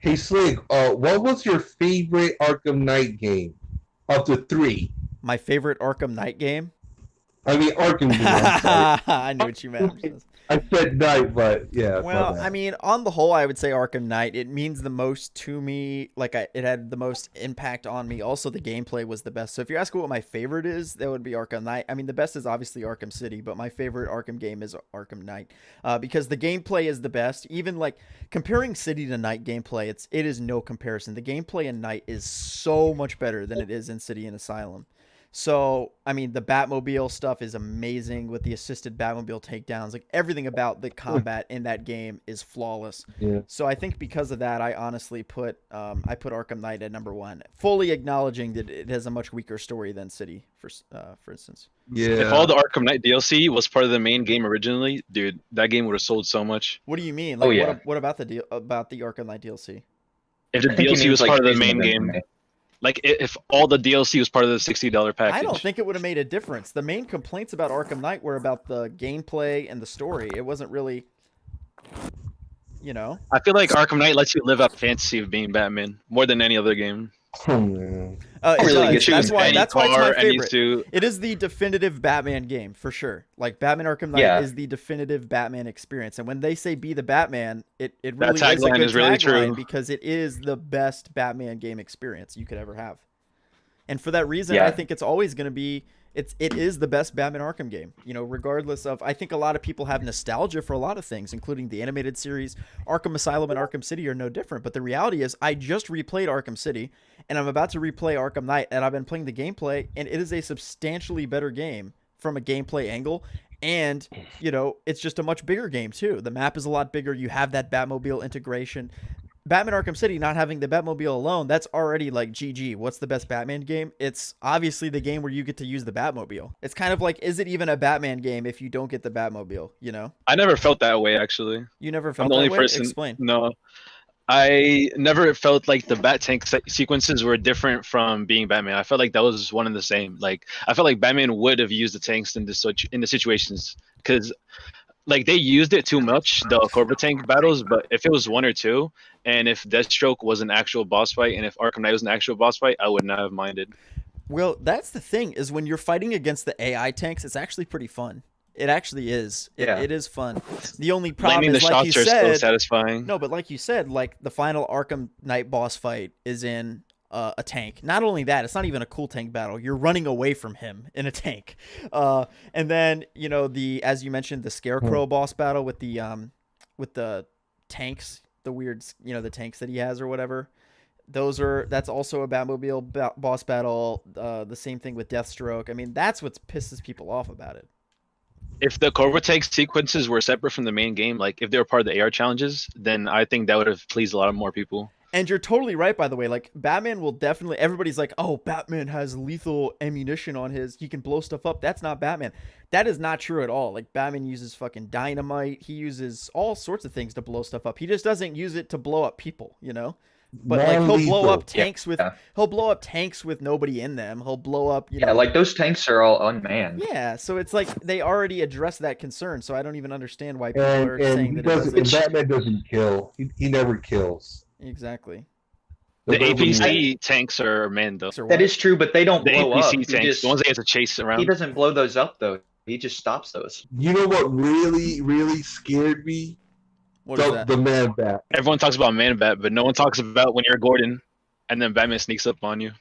Hey Slig, what was your favorite Arkham Knight game of the three? My favorite Arkham Knight game. I mean Arkham game. I'm sorry. I knew what you meant. I said Knight, but yeah, my Well, I bad. mean, on the whole, I would say Arkham Knight. It means the most to me. It had the most impact on me. Also, the gameplay was the best. So, if you ask what my favorite is, that would be Arkham Knight. I mean, the best is obviously Arkham City, but my favorite Arkham game is Arkham Knight, because the gameplay is the best. Even like comparing City to Knight gameplay, it is no comparison. The gameplay in Knight is so much better than it is in City and Asylum. So, I mean, the Batmobile stuff is amazing with the assisted Batmobile takedowns. Like everything about the combat in that game is flawless. Yeah, So I think because of that, I honestly put Arkham Knight at number one, fully acknowledging that it has a much weaker story than City, for instance. If all yeah. the Arkham Knight DLC was part of the main game originally, dude, that game would have sold so much. What do you mean? Oh Like, yeah, what about the Arkham Knight DLC? If the I think he DLC means was like part of the Season main of game, Infamy. like if all the DLC was part of the $60 I don't package. think it would have made a difference. The main complaints about Arkham Knight were about the gameplay and the story. It wasn't really, you know. I feel like Arkham Knight lets you live up fantasy of being Batman more than any other game. Oh man. It really does. good That's choose why. Any That's why it's car, my any favorite. suit. It is the definitive Batman game for sure. Like Batman Arkham Knight Yeah. is the definitive Batman experience. And when they say "be the Batman," it That really is a tagline good is really tagline true. because it is the best Batman game experience you could ever have. And for that reason, I Yeah. think it's always going to be it is the best Batman Arkham game. You know, regardless of I think a lot of people have nostalgia for a lot of things, including the animated series. Arkham Asylum and Arkham City are no different. But the reality is, I just replayed Arkham City, and I'm about to replay Arkham Knight, and I've been playing the gameplay, and it is a substantially better game from a gameplay angle. And you know, it's just a much bigger game too. The map is a lot bigger. You have that Batmobile integration. Batman Arkham City not having the Batmobile alone, that's already like GG. What's the best Batman game? It's obviously the game where you get to use the Batmobile. It's kind of like, is it even a Batman game if you don't get the Batmobile? You know, I never felt that way actually. you never I'm felt the that only way. person. Explain. No, I never felt like the Bat Tank sequences were different from being Batman. I felt like that was one and the same. Like I felt like Batman would have used the tanks in the situations because like they used it too much, the Cobra Tank battles. But if it was one or two, and if Deathstroke was an actual boss fight, and if Arkham Knight was an actual boss fight, I would not have minded. Well, that's the thing is when you're fighting against the AI tanks, it's actually pretty fun. It actually is. Yeah. It is fun. The only I problem mean, the is, like you shots are still said, satisfying. no, but like you said, like the final Arkham Knight boss fight is in a tank. Not only that, it's not even a cool tank battle. You're running away from him in a tank. And then you know the as you mentioned the Scarecrow boss battle with the tanks, the weird the tanks that he has or whatever. That's also a Batmobile boss battle. The same thing with Deathstroke. I mean, that's what pisses people off about it. If the Cobra Tank sequences were separate from the main game, like if they were part of the AR challenges, then I think that would have pleased a lot of more people. And you're totally right, by the way. Like Batman will definitely. Everybody's like, "Oh, Batman has lethal ammunition on his. He can blow stuff up." That's not Batman. That is not true at all. Like Batman uses fucking dynamite. He uses all sorts of things to blow stuff up. He just doesn't use it to blow up people. You know. But like Non-lethal. he'll blow up tanks with nobody in them. He'll blow up. Yeah, like those tanks are all unmanned. Yeah, so it's like they already addressed that concern. So I don't even understand why people are And saying he that it doesn't. doesn't. And Batman doesn't kill. He never kills. Exactly. The Nobody- APC tanks are manned though. So That what? is true, but they don't The blow up. APC tanks, the ones that you have to chase He around. doesn't blow those up though. He just stops those. You know what really scared me? What is that? The Man Bat. Everyone talks about Man Bat, but no one talks about when you're Gordon, and then Batman sneaks up on you.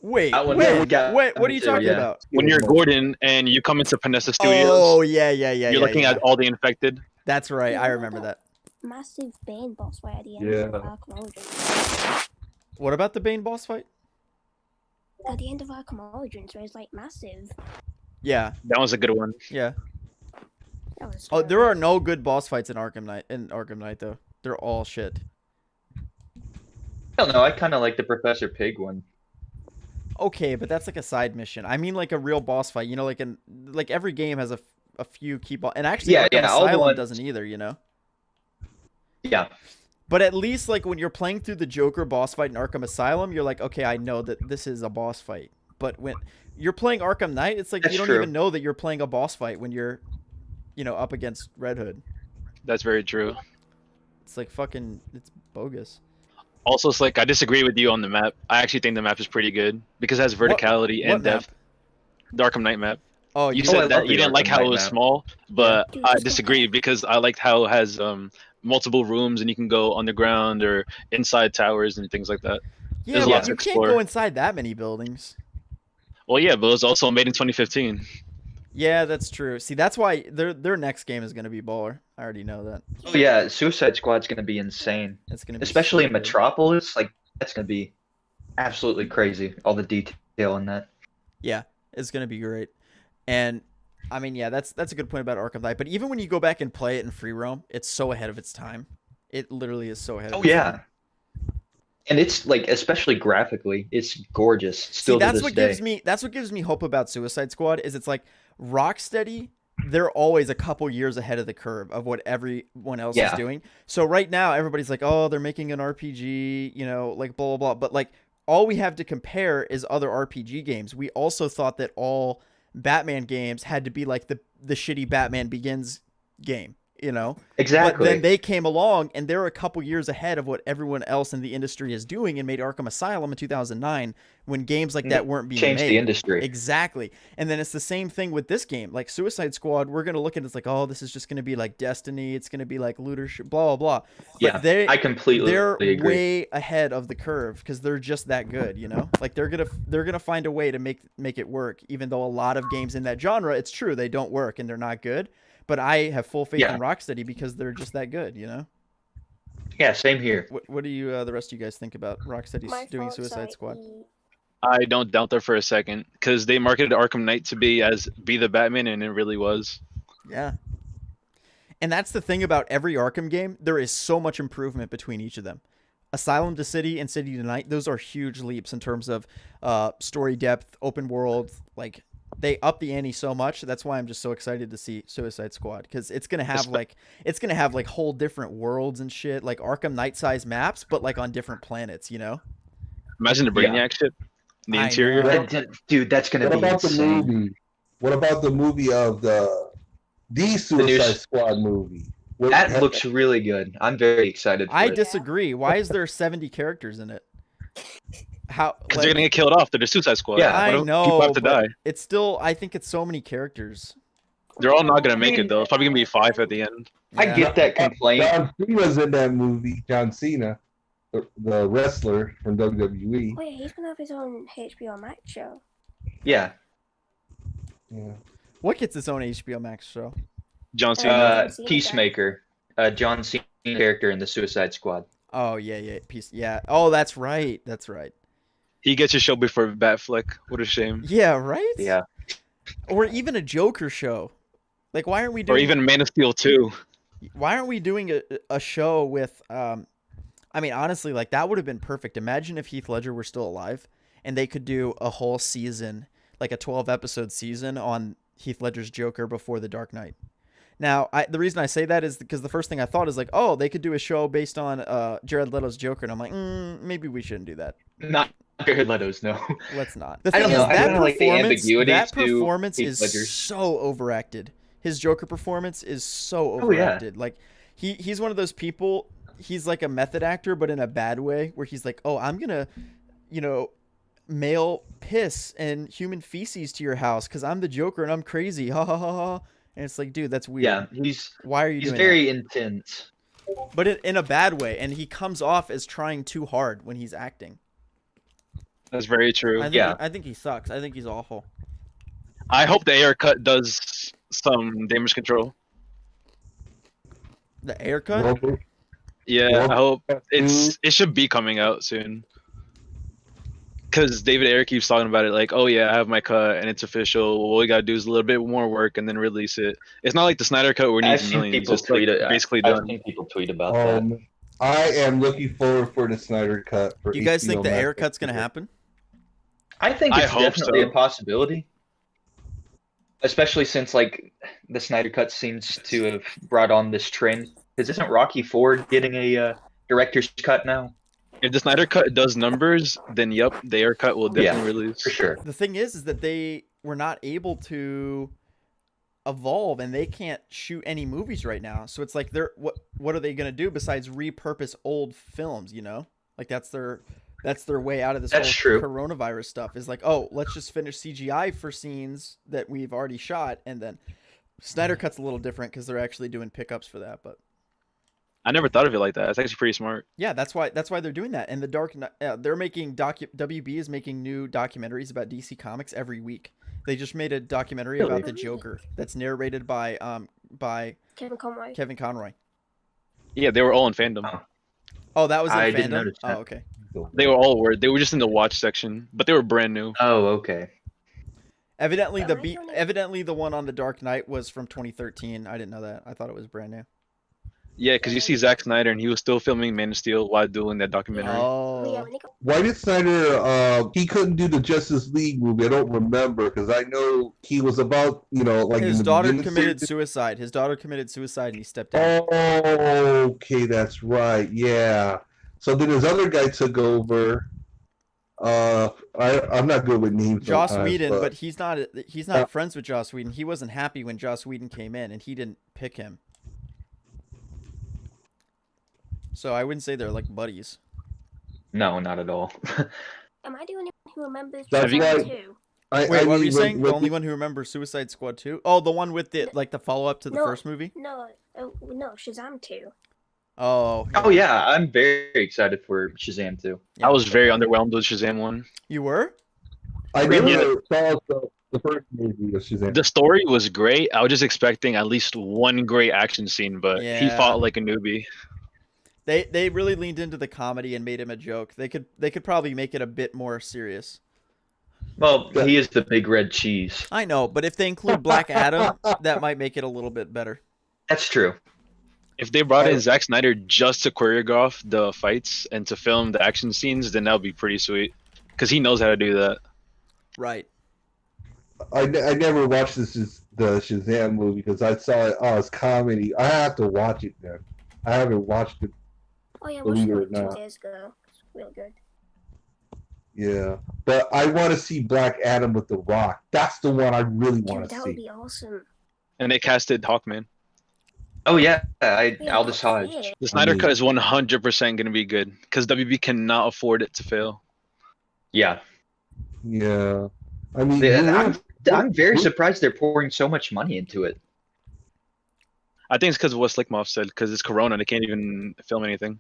Wait, That one when? got What are you me too, talking yeah. about? When you're Gordon and you come into Panessa Studios, Oh yeah, you're looking at all the infected. That's right. I remember that. Massive Bane boss fight at the end Yeah. of Arkham Origins. What about the Bane boss fight? At the end of Arkham Origins, where it's like massive. Yeah, That was a good one. yeah. That was Oh, there are no good boss fights in Arkham Knight. In Arkham Knight, though, they're all shit. I don't know. I kind of like the Professor Pig one. Okay, but that's like a side mission. I mean, like a real boss fight. You know, like every game has a few key boss. And actually, Yeah, Arkham yeah, all the Asylum ones- doesn't either. You know. Yeah. But at least like when you're playing through the Joker boss fight in Arkham Asylum, you're like, okay, I know that this is a boss fight. But when you're playing Arkham Knight, it's like That's you don't true. even know that you're playing a boss fight when you're, up against Red Hood. That's very true. It's like fucking, it's bogus. Also, Slick, I disagree with you on the map. I actually think the map is pretty good because it has verticality What and depth. The Arkham Knight map. Oh, You Oh, I said love that the you didn't like Arkham how it Knight was map. small, but Dude, I just disagree compare. because I liked how it has multiple rooms and you can go underground or inside towers and things like that. yeah, There's a but lot to you can't explore. go inside that many buildings. Well, yeah, but it was also made in 2015. Yeah, that's true. See, that's why their next game is gonna be baller. I already know that. Oh yeah, Suicide Squad's gonna be insane, It's gonna be especially so in good. Metropolis. Like that's gonna be absolutely crazy. All the detail in that. Yeah, it's gonna be great. And I mean, yeah, that's a good point about Arkham Knight. But even when you go back and play it in free roam, it's so ahead of its time. It literally is so ahead. Oh of its yeah, time. and it's like especially graphically, it's gorgeous. Still See, to that's this what day. gives me hope about Suicide Squad. Is it's like Rocksteady. They're always a couple years ahead of the curve of what everyone else is Yeah. doing. So right now, everybody's like, "Oh, they're making an RPG," you know, like blah blah blah. But like, all we have to compare is other RPG games. We also thought that all Batman games had to be like the shitty Batman Begins game, you know. Exactly. But then they came along and they're a couple years ahead of what everyone else in the industry is doing and made Arkham Asylum in 2009 when games like that weren't being changed made. the industry. Exactly. And then it's the same thing with this game. Like Suicide Squad, we're going to look at it as like, oh, this is just going to be like Destiny. It's going to be like lootership, blah, blah, blah. But Yeah, I completely they're agree. way ahead of the curve because they're just that good, you know? Like they're gonna find a way to make it work, even though a lot of games in that genre, it's true, they don't work and they're not good. But I have full faith Yeah. in Rocksteady because they're just that good, you know? Yeah, same here. What do you, the rest of you guys think about Rocksteady My doing thoughts Suicide are Squad? I don't doubt that for a second because they marketed Arkham Knight to be the Batman, and it really was. Yeah. And that's the thing about every Arkham game. There is so much improvement between each of them. Asylum to City and City to Night, those are huge leaps in terms of story depth, open world. Like, they up the ante so much. That's why I'm just so excited to see Suicide Squad because it's gonna have like whole different worlds and shit, like Arkham Knight size maps, but like on different planets. You know? Imagine the Brainiac ship, in the I interior. know. Dude, that's gonna What be about the insane. movie? What about the movie of the Suicide Squad movie? That looks really good. I'm very excited for I it. disagree. Why is there 70 characters in it? How? Because they're gonna get killed off. They're the Suicide Squad. Yeah. I People know, have to but die. it's still. I think it's so many characters. They're all not gonna make mean- it though. It's probably gonna be 5 at the end. I Yeah. get that complaint. John Cena's in that movie. John Cena, the wrestler from WWE. Oh yeah, he's gonna have his own HBO Max show. Yeah. Yeah. What gets its own HBO Max show? John Cena. John Cena Peacemaker. John Cena character in the Suicide Squad. Oh yeah, peace. Yeah. Oh, that's right. That's right. He gets a show before Batfleck. What a shame. Yeah, right. Yeah. Or even a Joker show. Like, why aren't we Or doing? even Man of Steel 2. Why aren't we doing a show with? I mean, honestly, like that would have been perfect. Imagine if Heath Ledger were still alive, and they could do a whole season, like a 12-episode season on Heath Ledger's Joker before The Dark Knight. Now, the reason I say that is because the first thing I thought is like, oh, they could do a show based on Jared Leto's Joker, and I'm like, maybe we shouldn't do that. Not Jared Leto's, no. Let's not. The I thing don't is, know. I that kinda like the performance, ambiguity that to performance Heath is Ledger. so overacted. His Joker performance is so Oh, yeah. overacted. Like he's one of those people. He's like a method actor, but in a bad way, where he's like, oh, I'm gonna, mail piss and human feces to your house because I'm the Joker and I'm crazy. Ha ha ha ha. And it's like, dude, that's weird. Yeah, Why are you he's doing very intense. that? But in a bad way, and he comes off as trying too hard when he's acting. That's very true. I think he sucks. I think he's awful. I hope the Ayer Cut does some damage control. The Ayer Cut? Robert- Yeah, Well, I hope mm. it should be coming out soon. Because David Ayer keeps talking about it, like, oh yeah, I have my cut and it's official. All we gotta do is a little bit more work and then release it. It's not like the Snyder Cut where it I've needs seen millions. people It's like tweet it. basically I've done. seen people tweet about that. I am looking forward for the Snyder Cut. For You guys think HBO the Max. Ayer Cut's gonna happen? I think I it's hope definitely so. a possibility. Especially since like the Snyder Cut seems to have brought on this trend. Because isn't Rocky Ford getting a director's cut now? If the Snyder Cut does numbers, then yep, the Ayer Cut will definitely release. For sure. The thing is that they were not able to evolve and they can't shoot any movies right now. So it's like what are they gonna do besides repurpose old films, Like that's their way out of this That's whole true. coronavirus stuff. Is like, oh, let's just finish CGI for scenes that we've already shot, and then Snyder Cut's a little different because they're actually doing pickups for that. But I never thought of it like that. It's actually pretty smart. yeah, that's why they're doing that. And the they're making WB is making new documentaries about DC Comics every week. They just made a documentary about the Joker that's narrated by Kevin Conroy. Yeah, they were all in fandom. Oh, that was in I fandom. didn't notice that. Oh, okay. They were all word. They were just in the watch section, but they were brand new. Oh, okay. Evidently Am I the only- evidently the one on the Dark Knight was from 2013. I didn't know that. I thought it was brand new. Yeah, because you see Zack Snyder and he was still filming Man of Steel while doing that documentary. Oh, yeah, Oh, when they go, Why did Snyder? He couldn't do the Justice League movie. I don't remember because I know he was about like his in the daughter beginning committed series. suicide. His daughter committed suicide and he stepped down. Oh, okay, that's right. Yeah. So then his other guy took over. I'm not good with names. Joss sometimes, Whedon, but he's not friends with Joss Whedon. He wasn't happy when Joss Whedon came in, and he didn't pick him. So I wouldn't say they're like buddies. No, not at all. am I the only one who remembers That's Shazam right. 2? Wait, I what were mean, you saying? when- The only one who remembers Suicide Squad 2? Oh, the one with the like the follow up to the No. first movie? No, no, Shazam 2. Oh. Oh yeah, I'm very excited for Shazam too. I was very underwhelmed with Shazam 1. You were? I Really? never saw the first movie of Shazam. The story was great. I was just expecting at least one great action scene, but he Yeah. fought like a newbie. They really leaned into the comedy and made him a joke. They could probably make it a bit more serious. Well, he is the big red cheese. I know, but if they include Black Adam, that might make it a little bit better. That's true. If they brought in Zack Snyder just to choreograph the fights and to film the action scenes, then that would be pretty sweet. Because he knows how to do that. Right. I never watched the Shazam movie because I saw it. Oh, it's comedy. I have to watch it then. I haven't watched it. Oh yeah, Believe watched it or it like not. 2 days ago. It's real good. Yeah, but I want to see Black Adam with The Rock. That's the one I really Dude, want to that would see. be awesome. And they casted Hawkman. Oh yeah, Yeah, Aldous Hodge. yeah. The Snyder mean- Cut is 100% going to be good. Because WB cannot afford it to fail. Yeah, Yeah, I mean, I'm very surprised they're pouring so much money into it. I think it's because of what Slickmoff said. Because it's Corona. They can't even film anything.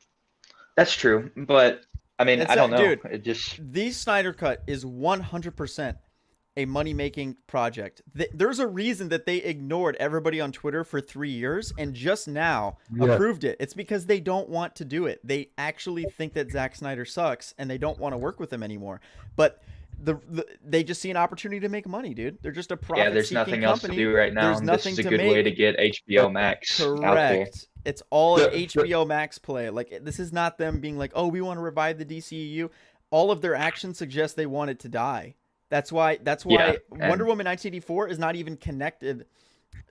That's true, but I mean, It's I don't know. dude. It just The Snyder Cut is 100% a money-making project. There's a reason that they ignored everybody on Twitter for 3 years and just now Yeah. approved it. It's because they don't want to do it. They actually think that Zack Snyder sucks and they don't want to work with him anymore. But they just see an opportunity to make money, dude. They're just a profit. yeah, there's nothing else to do right now. There's This nothing is a to good way make. to get HBO Max out there. Correct. It's all an The- HBO Max play. Like this is not them being like, "Oh, we want to revive the DCEU." All of their actions suggest they want it to die. That's why Yeah, Wonder and- Woman 1984 is not even connected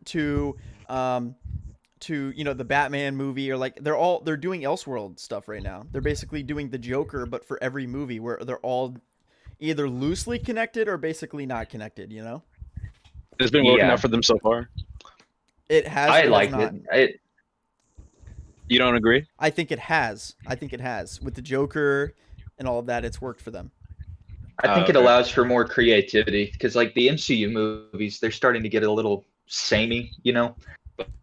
to the Batman movie, or like they're doing Elseworld stuff right now. They're basically doing the Joker but for every movie, where they're all either loosely connected or basically not connected, you know? It's been working Yeah. out for them so far. It has I it has like not. it. You don't agree? I think it has. With the Joker and all of that, it's worked for them. I think it Okay. allows for more creativity because, like, the MCU movies, they're starting to get a little samey, you know.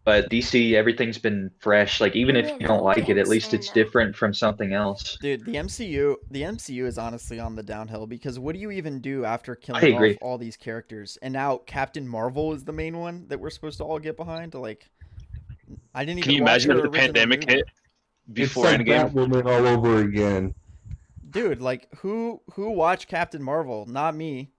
But DC, everything's been fresh. Like, even if Yeah, you the don't whole like it, at thing's least saying it's that. different from something else. Dude, the MCU is honestly on the downhill because what do you even do after I killing agree. off all these characters? And now Captain Marvel is the main one that we're supposed to all get behind. Like, I didn't even. Can you watch imagine her if the original pandemic movie. hit before it's like Endgame? Batwoman all over again. Dude, like who watched Captain Marvel? Not me.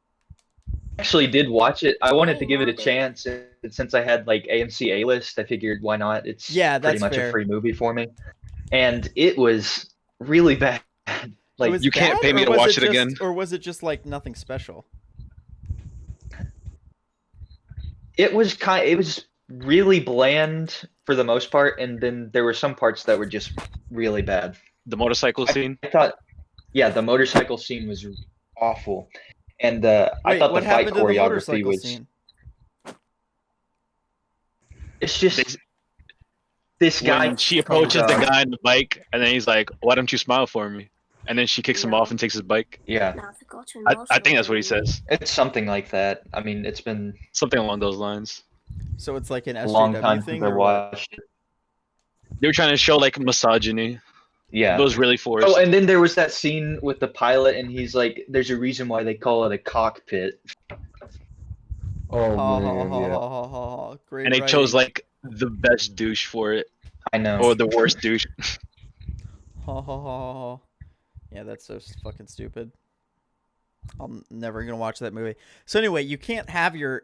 Actually, did watch it. I wanted to I give it a loved it. chance, and since I had like AMC A list, I figured why not? It's Yeah, pretty that's much fair. a free movie for me, and it was really bad. Like, It was you can't bad, pay me or to was watch it just- again. Or was it just like nothing special? it was really bland for the most part, and then there were some parts that were just really bad. The motorcycle scene. I thought, yeah, the motorcycle scene was awful, and I Wait, thought what the fight happened to the choreography motorcycle was. scene? It's just They- this guy. When she approaches the comes up- guy on the bike, and then he's like, "Why don't you smile for me?" and then she kicks him off and takes his bike. Yeah, Now I've forgotten. I think that's what he says. it's something like that. I mean, it's been Something along those lines. So it's like an a long SJW time thing, since I or what? watched it. They were trying to show like misogyny. Yeah. It was really forced. Oh, and then there was that scene with the pilot, and he's like, "There's a reason why they call it a cockpit." Oh Ha, ha, man, ha, yeah. ha, ha, ha, ha. Great And they chose writing. like the best douche for it, I know. or the worst douche. Ha, ha, ha, ha, ha. Yeah, that's so fucking stupid. I'm never gonna watch that movie. So anyway, you can't have your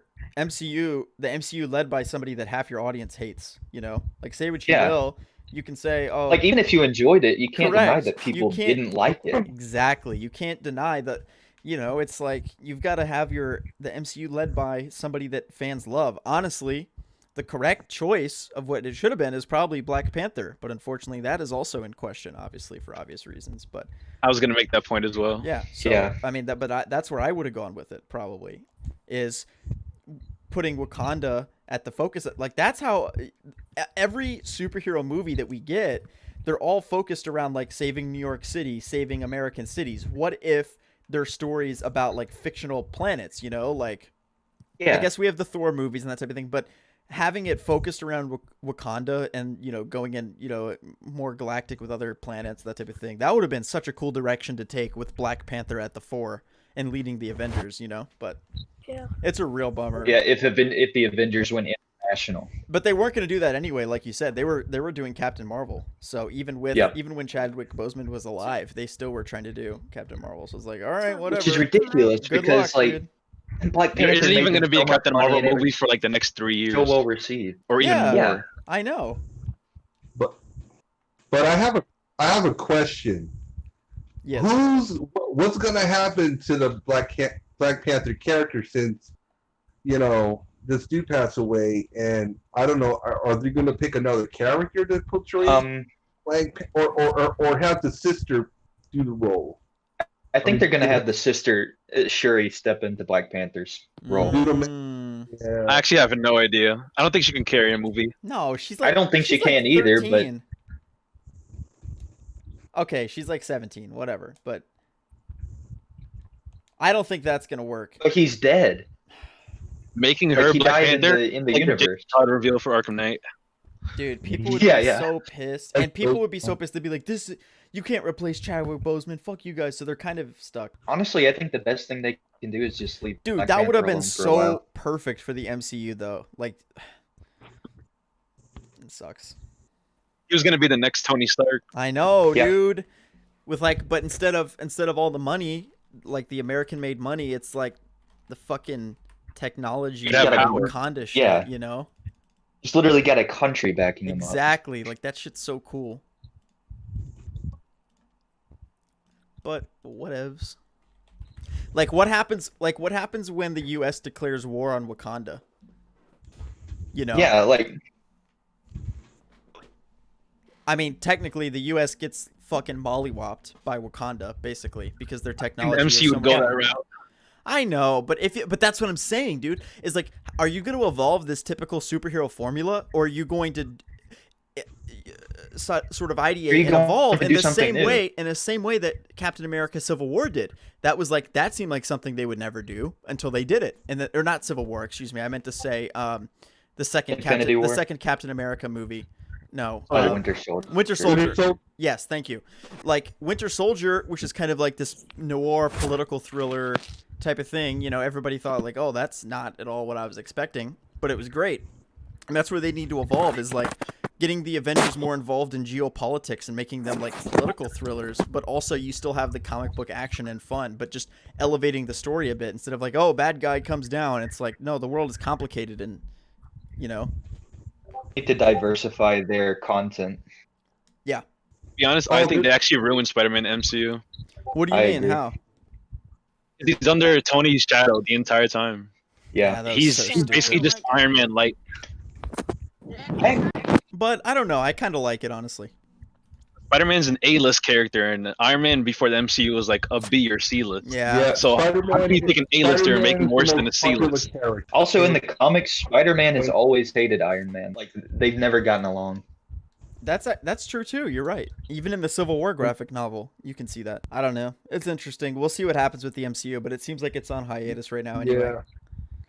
the MCU led by somebody that half your audience hates. You know, like say what you Yeah. will, you can say, oh, Like, even if you enjoyed it, you can't deny Correct. that You people can't- didn't like it. exactly. You can't deny that. You know, it's like you've got to have the MCU led by somebody that fans love. Honestly, the correct choice of what it should have been is probably Black Panther, but unfortunately, that is also in question, obviously for obvious reasons. But I was gonna make that point as well. yeah, so Yeah. I mean, that's where I would have gone with it. Probably is putting Wakanda at the focus. Like that's how every superhero movie that we get, they're all focused around like saving New York City, saving American cities. What if they're stories about like fictional planets? You know, like Yeah. I guess we have the Thor movies and that type of thing, but having it focused around Wakanda and, you know, going in, you know, more galactic with other planets, that type of thing, that would have been such a cool direction to take with Black Panther at the fore and leading the Avengers, you know, but Yeah. it's a real bummer. Yeah, if the Avengers went international. But they weren't going to do that anyway, like you said. They were doing Captain Marvel. So even when Chadwick Boseman was alive, they still were trying to do Captain Marvel. So it's like, all right, whatever. Which is ridiculous Good because, luck, like, dude. Black There Panther isn't even made gonna be a so much Captain money Marvel and it movie was for like the next 3 years, so well received. or even Yeah. more. Yeah. I know. But I have a question. Yes. What's gonna happen to the Black Panther character since, you know, this dude passed away, and I don't know, are they gonna pick another character to portray or have the sister do the role? I think they're gonna have the sister Shuri step into Black Panther's role. Mm. Yeah. I actually have no idea. I don't think she can carry a movie. No, she's I like. don't think she she's like can either, but- 13. Okay, she's like 17, whatever. But I don't think that's gonna work. But he's dead. Making Like, her he Black died Panther in the like universe. Todd reveal for Arkham Knight. Dude, people would Yeah, be yeah. so pissed, That's and people so would be so fun. pissed. They'd be like, "This, you can't replace Chadwick Boseman. Fuck you guys." So they're kind of stuck. Honestly, I think the best thing they can do is just leave. Dude, Black that would have Panther been alone for a so while. perfect for the MCU, though. Like, it sucks. He was gonna be the next Tony Stark. I know, Yeah. dude. With like, but instead of all the money, like the American-made money, it's like the fucking technology You'd have and power. Wakanda shit. Yeah. You know. He's literally got a country backing him up. Exactly. Like that shit's so cool. But whatevs. Like what happens when the US declares war on Wakanda? You know? Yeah, like I mean, technically the US gets fucking mollywopped by Wakanda basically because their And technology the is MCU so would go much that better. route. I know, but but that's what I'm saying, dude. Is like, are you going to evolve this typical superhero formula, or are you going to sort of ideate and going evolve to in do the something same new? way, that Captain America: Civil War did? That seemed like something they would never do until they did it, or not Civil War, excuse me. I meant to say the second Infinity War? the second Captain America movie. No, Winter Soldier. Winter Soldier. So, Yes, thank you. Like Winter Soldier, which is kind of like this noir political thriller type of thing. You know, everybody thought like, oh, that's not at all what I was expecting, but it was great. And that's where they need to evolve, is like getting the Avengers more involved in geopolitics and making them like political thrillers, but also you still have the comic book action and fun, but just elevating the story a bit instead of like, oh, bad guy comes down. It's like, no, the world is complicated and, you know. Need to diversify their content. To be honest, I think they actually ruined Spider-Man MCU. What do you I mean? agree. How? He's under Tony's shadow the entire time. Yeah. that was He's so he's stupid. basically just Iron Man light. But I don't know. I kind of like it, honestly. Spider-Man's an A-list character, and Iron Man before the MCU was like a B or C-list. Yeah. So how can you take an A-lister and make him worse than a C-list? Also, in the comics, Spider-Man has always hated Iron Man. Like, they've never gotten along. That's true too. You're right. Even in the Civil War graphic novel, you can see that. I don't know. It's interesting. We'll see what happens with the MCU, but it seems like it's on hiatus right now. Anyway. Yeah.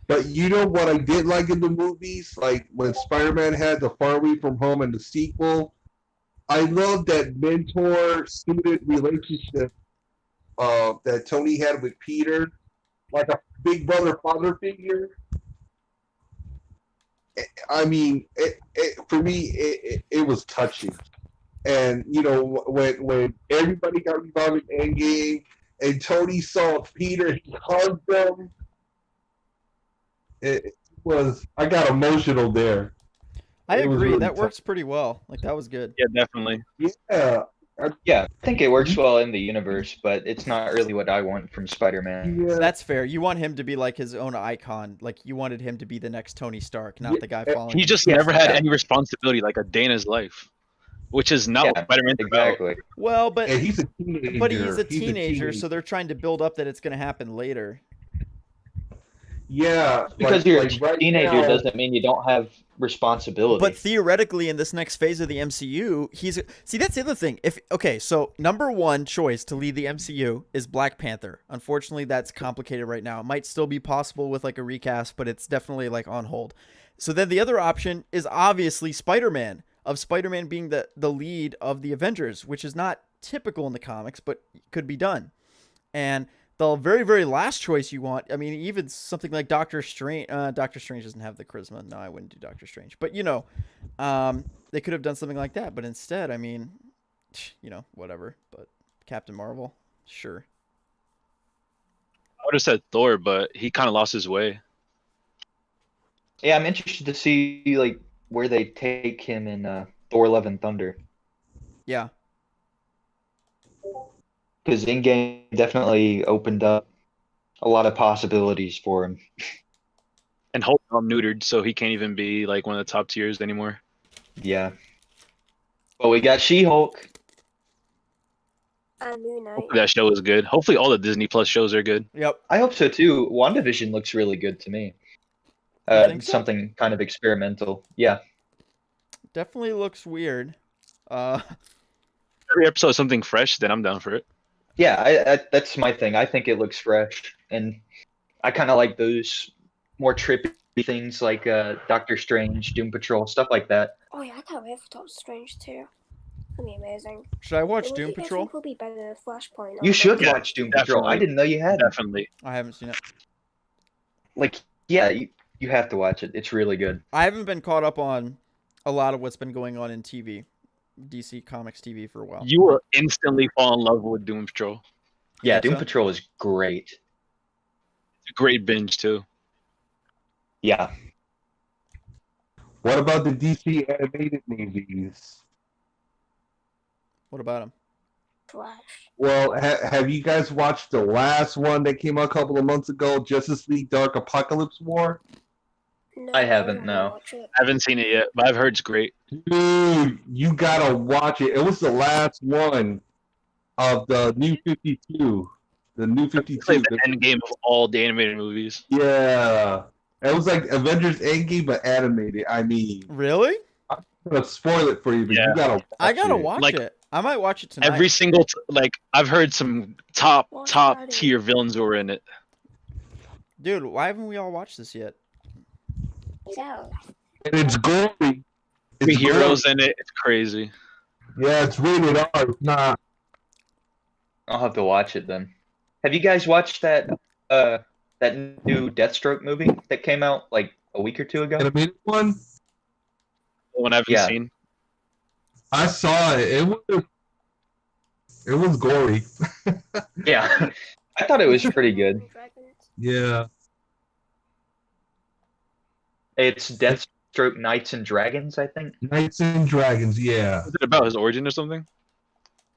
But you know what I did like in the movies? Like when Spider-Man had the Far Away From Home and the sequel, I love that mentor-student relationship that Tony had with Peter, like a big brother-father figure. I mean, for me, it was touching. And, you know, when everybody got involved in Endgame and Tony saw Peter, he hugged them. I got emotional there. I It was agree. really That tough. works pretty well. Like, that was good. Yeah, definitely. Yeah. Yeah, I think it works well in the universe, but it's not really what I want from Spider-Man. Yeah. That's fair. You want him to be like his own icon. Like, you wanted him to be the next Tony Stark, not the guy following He him. just Yes, never had yeah. any responsibility like a day in his life, which is not what Yeah, Spider-Man's about. exactly. Well, but And he's a teenager. but he's a teenager, so they're trying to build up that it's going to happen later. Yeah. Because like- you're like a right teenager now- doesn't mean you don't have responsibility. But theoretically, in this next phase of the MCU, see, that's the other thing. So number one choice to lead the MCU is Black Panther. Unfortunately, that's complicated right now. It might still be possible with like a recast, but it's definitely like on hold. So then the other option is obviously Spider-Man, of Spider-Man being the lead of the Avengers, which is not typical in the comics, but could be done. And the very, very last choice you want, I mean, even something like Doctor Strange. Doctor Strange doesn't have the charisma. No, I wouldn't do Doctor Strange. But, you know, they could have done something like that. But instead, I mean, you know, whatever. But Captain Marvel, sure. I would have said Thor, but he kind of lost his way. yeah, I'm interested to see like where they take him in Thor: Love and Thunder, Yeah. because in-game definitely opened up a lot of possibilities for him. And Hulk got neutered, so he can't even be like one of the top tiers anymore. Yeah. But we got She-Hulk. And Moon Knight. Hopefully that show is good. Hopefully all the Disney Plus shows are good. Yep. I hope so too. WandaVision looks really good to me. You think so? Something kind of experimental. Yeah. Definitely looks weird. Every episode is something fresh, then I'm down for it. Yeah, I that's my thing. I think it looks fresh, and I kind of like those more trippy things like Doctor Strange, Doom Patrol, stuff like that. Oh yeah, I can't wait for Doctor Strange too. That'll be amazing. Should I watch What do Doom you guys Patrol? think will be better than Flashpoint? You should Yeah, watch Doom Patrol. I definitely. didn't know you had it. Definitely. I haven't seen it. Like, yeah, you have to watch it. It's really good. I haven't been caught up on a lot of what's been going on in TV, DC Comics TV for a while. You will instantly fall in love with Doom Patrol. Yeah, think Doom so? Patrol is great. It's a great binge too. Yeah. What about the DC animated movies? What about him? Flash. Well, have you guys watched the last one that came out a couple of months ago, Justice League Dark Apocalypse War? No, I haven't, don't no. watch it. I haven't seen it yet, but I've heard it's great. Dude, you gotta watch it. It was the last one of the New 52. The New 52. It's like the end game of all the animated movies. Yeah. It was like Avengers Endgame, but animated. I mean, Really? I'm gonna spoil it for you, but Yeah. you gotta watch I gotta it. watch Like, it. I might watch it tonight. Every single like I've heard some top Watch Friday. tier villains were in it. Dude, why haven't we all watched this yet? Yeah. And it's gory. Three It's heroes gory. in it. It's crazy. Yeah, it's rated R. It's not. I'll have to watch it then. Have you guys watched that new Deathstroke movie that came out like a week or two ago? Animated one? One I haven't Yeah. seen. I saw it. It was gory. Yeah. I thought it was pretty good. Yeah. It's Deathstroke Knights and Dragons, I think. Knights and Dragons, yeah. Is it about his origin or something?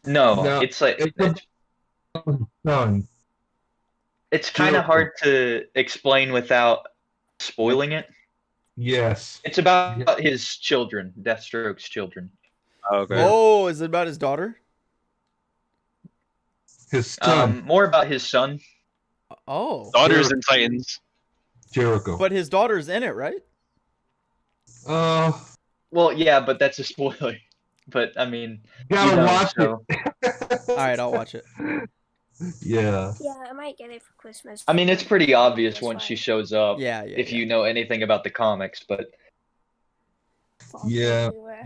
No, No, it's like it's Done. it's kind of Jericho. hard to explain without spoiling it. Yes. It's about his children, Deathstroke's children. Oh, okay. Oh, is it about his daughter? His son, More about his son. Oh. Daughters and Titans. Jericho. But his daughter's in it, right? Uh, Well, yeah, but that's a spoiler. but I mean, Gotta watch so. All right, I'll watch it. Yeah. Yeah, I might get it for Christmas. I mean, it's pretty obvious That's once she fine. shows up. Yeah, yeah. If you know anything about the comics, but Falls Yeah, everywhere.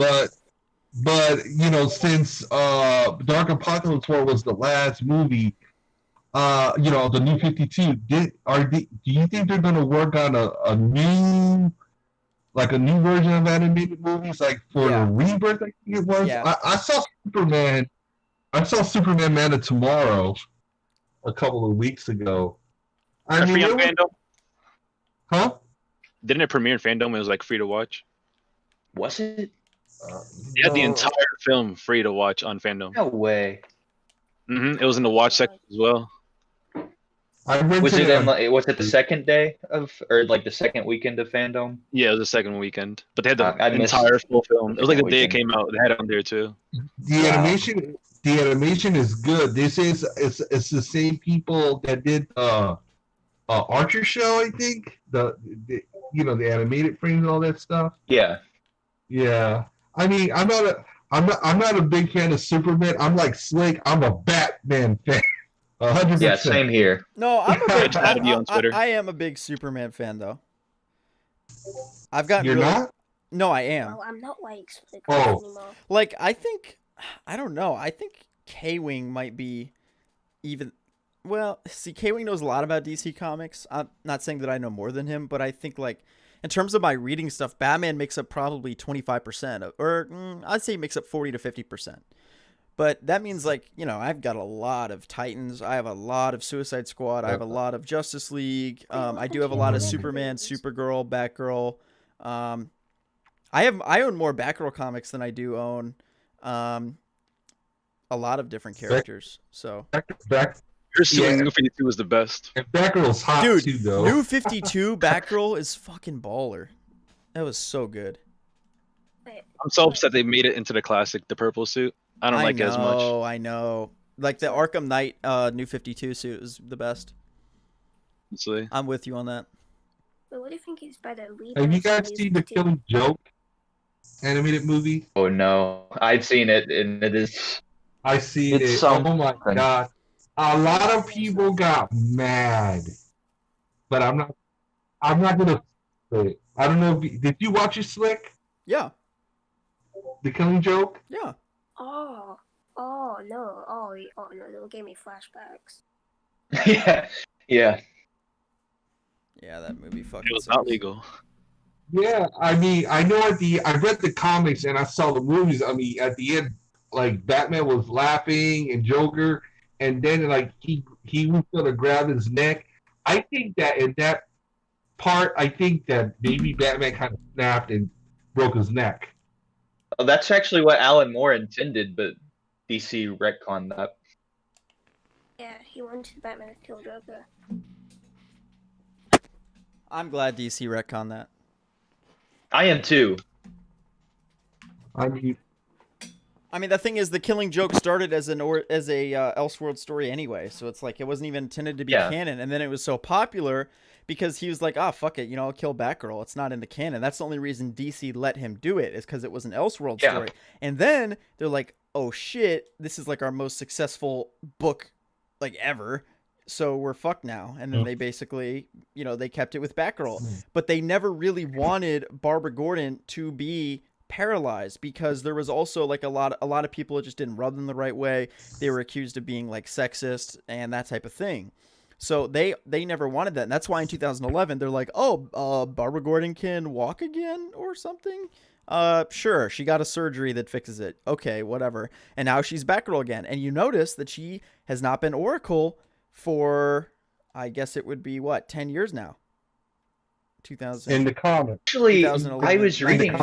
but you know, since Dark Apocalypse War was the last movie, you know, the New 52, do you think they're gonna work on a new version of animated movies, like for Yeah. the Rebirth? I think it was. Yeah. I saw Superman. I saw Superman Man of Tomorrow a couple of weeks ago. I mean, Free on it was, Fandom? huh? Didn't it premiere in Fandom? It was like free to watch. was it? They had the No. entire film free to watch on Fandom. No way. It was in the watch section as well. I rented Was it it. was it the second day of, or like the second weekend of Fandom? Yeah, it was the second weekend, but they had the I missed entire full film. It was like the day it weekend. came out. They had it on there too. The animation, the animation is good. They say it's the same people that did Archer show. I think the you know, the animated frames and all that stuff. Yeah. Yeah, I mean, I'm not a big fan of Superman. I'm like Slick. I'm a Batman fan. 100%. Yeah, same here. No, I'm a big. Had to be on Twitter. I am a big Superman fan though. I've gotten. You're really, not? No, I am. Well, I'm not like Slick Oh. anymore. Like, I don't know. I think K-Wing might be even. Well, see, K-Wing knows a lot about DC Comics. I'm not saying that I know more than him, but I think, like, in terms of my reading stuff, Batman makes up probably 25%, or I'd say he makes up 40 to 50%. But that means, like, you know, I've got a lot of Titans. I have a lot of Suicide Squad. I have a lot of Justice League. I do have a lot of Superman, Supergirl, Batgirl. I own more Batgirl comics than I do own a lot of different characters. So, Back, Her suit Yeah. in New 52 was the best. and Batgirl's hot dude, too, though. New 52 Batgirl is fucking baller. That was so good. I'm so upset they made it into the classic, the purple suit. I don't like it as much. I know. Like the Arkham Knight New 52 suit is the best. Honestly. I'm with you on that. But what do you think is better? Have you guys seen the Killing Joke animated movie? Oh no, I've seen it, and it is. I see It's it. something. Oh my god! A lot of people got mad, but I'm not. I'm not gonna say it. I don't know. Did you watch it, Slick? Yeah. The Killing Joke? Yeah. Oh no! Oh no! It gave me flashbacks. Yeah. Yeah. Yeah, that movie fucking It was sucks. not legal. Yeah, I mean, I know I read the comics and I saw the movies. I mean, at the end, like Batman was laughing and Joker, and then like he was gonna grab his neck. I think that in that part, I think that maybe Batman kind of snapped and broke his neck. Well, that's actually what Alan Moore intended, but DC retconned that. Yeah, he wanted Batman to kill Joker. I'm glad DC retconned that. I am too. I mean, the thing is, the Killing Joke started as a Elseworld story anyway, so it's like it wasn't even intended to be canon, and then it was so popular because he was like, "Ah, fuck it, I'll kill Batgirl. It's not in the canon." That's the only reason DC let him do it, is because it was an Elseworld story. And then they're like, "Oh shit, this is like our most successful book, like ever. So we're fucked now." And then they basically, they kept it with Batgirl, but they never really wanted Barbara Gordon to be paralyzed because there was also like a lot of people that just didn't rub them the right way. They were accused of being like sexist and that type of thing. So they never wanted that. And that's why in 2011 they're like, "Oh, Barbara Gordon can walk again or something." Sure, she got a surgery that fixes it. Okay, whatever. And now she's Batgirl again. And you notice that she has not been Oracle for, I guess it would be 10 years now. 2000 in the comic. Actually, 2011. I was reading.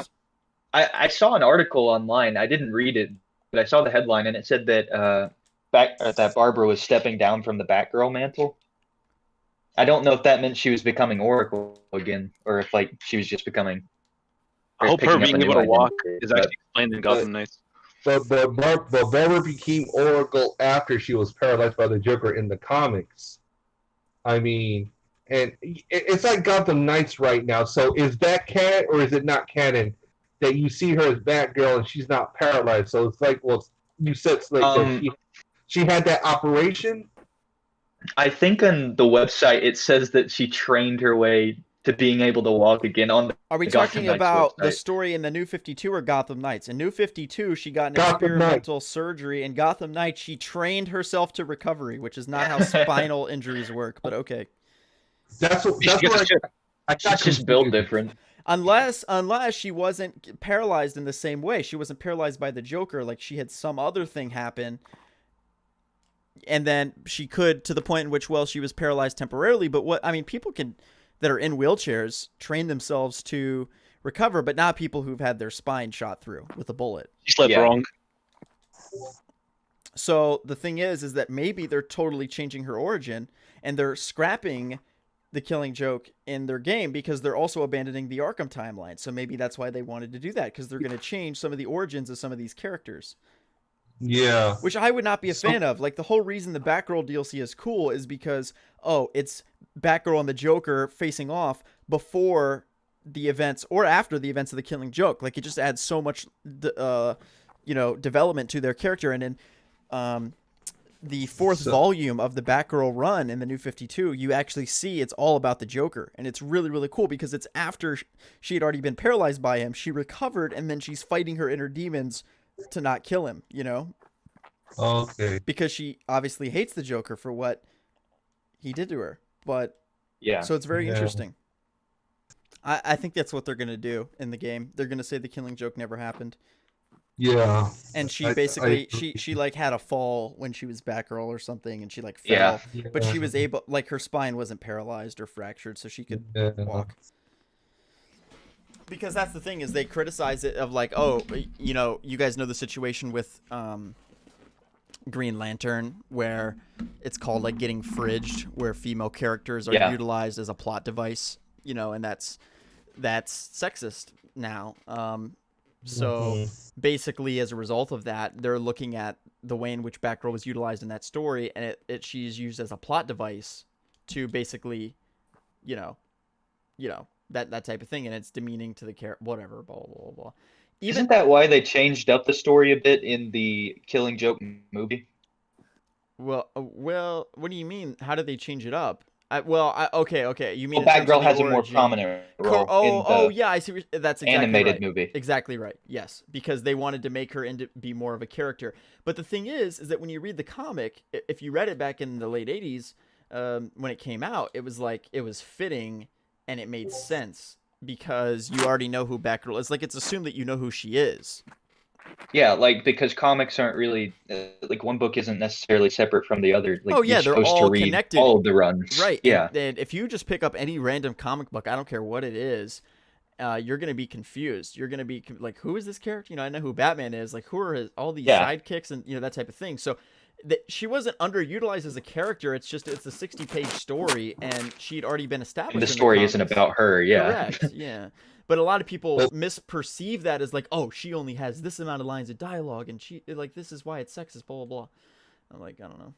I saw an article online. I didn't read it, but I saw the headline, and it said that that Barbara was stepping down from the Batgirl mantle. I don't know if that meant she was becoming Oracle again, or if like she was just becoming. I hope her being able to walk is actually explained in Gotham Knights. But Barbara became Oracle after she was paralyzed by the Joker in the comics. I mean, and it's like Gotham Knights right now. So is that canon or is it not canon? that you see her as Batgirl and she's not paralyzed. So it's like, well, you said it's like that she had that operation. I think on the website it says that she trained her way to being able to walk again. On Are we the Gotham talking Knights about the website. story in the New 52 or Gotham Knights? In New 52, she got an Gotham experimental surgery. In Gotham Knights, she trained herself to recovery, which is not how spinal injuries work, but okay. That's what I got She's just built different. Unless she wasn't paralyzed in the same way. She wasn't paralyzed by the Joker, like she had some other thing happen. And then she could, to the point in which, well, she was paralyzed temporarily. But people that are in wheelchairs train themselves to recover, but not people who've had their spine shot through with a bullet. She slept wrong. So the thing is that maybe they're totally changing her origin and they're scrapping the Killing Joke in their game because they're also abandoning the Arkham timeline. So maybe that's why they wanted to do that, because they're going to change some of the origins of some of these characters. Yeah. Which I would not be a fan of. Like, the whole reason the Batgirl DLC is cool is because, it's Batgirl and the Joker facing off before the events or after the events of the Killing Joke. Like, it just adds so much, development to their character. And in the fourth volume of the Batgirl run in the New 52, you actually see it's all about the Joker. And it's really, really cool because it's after she had already been paralyzed by him. She recovered, and then she's fighting her inner demons to not kill him, Okay. because she obviously hates the Joker for what he did to her. But Yeah. so it's very interesting. I think that's what they're gonna do in the game. They're gonna say the Killing Joke never happened. Yeah. And she basically she like had a fall when she was Batgirl or something, and she like fell. Yeah. But she was able, like, her spine wasn't paralyzed or fractured, so she could walk. Because that's the thing, is they criticize it of like, you guys know the situation with Green Lantern, where it's called like getting fridged, where female characters are utilized as a plot device, and that's sexist now. So basically, as a result of that, they're looking at the way in which Batgirl was utilized in that story, and she's used as a plot device to basically, that type of thing, and it's demeaning to the character, whatever, blah, blah, blah, blah. Isn't that why they changed up the story a bit in the Killing Joke movie? Well, what do you mean? How did they change it up? Okay. You mean Batgirl has a more prominent role yeah, I see. That's exactly animated right. movie. Exactly right. Yes, because they wanted to make her be more of a character. But the thing is that when you read the comic, if you read it back in the late '80s, when it came out, it was like it was fitting and it made sense because you already know who Batgirl is. Like, it's assumed that you know who she is. Yeah, like, because comics aren't really like, one book isn't necessarily separate from the other. Like, they're all connected. All of the runs, right? Yeah, and if you just pick up any random comic book, I don't care what it is, you're gonna be confused. You're gonna be like, who is this character? I know who Batman is. Like, who are all these sidekicks and that type of thing. So she wasn't underutilized as a character. It's just it's a 60-page story, and she'd already been established. And the story isn't about her. Yeah, correct. Yeah. But a lot of people misperceive that as like, oh, she only has this amount of lines of dialogue, and she like this is why it's sexist, blah blah blah. I'm like, I don't know.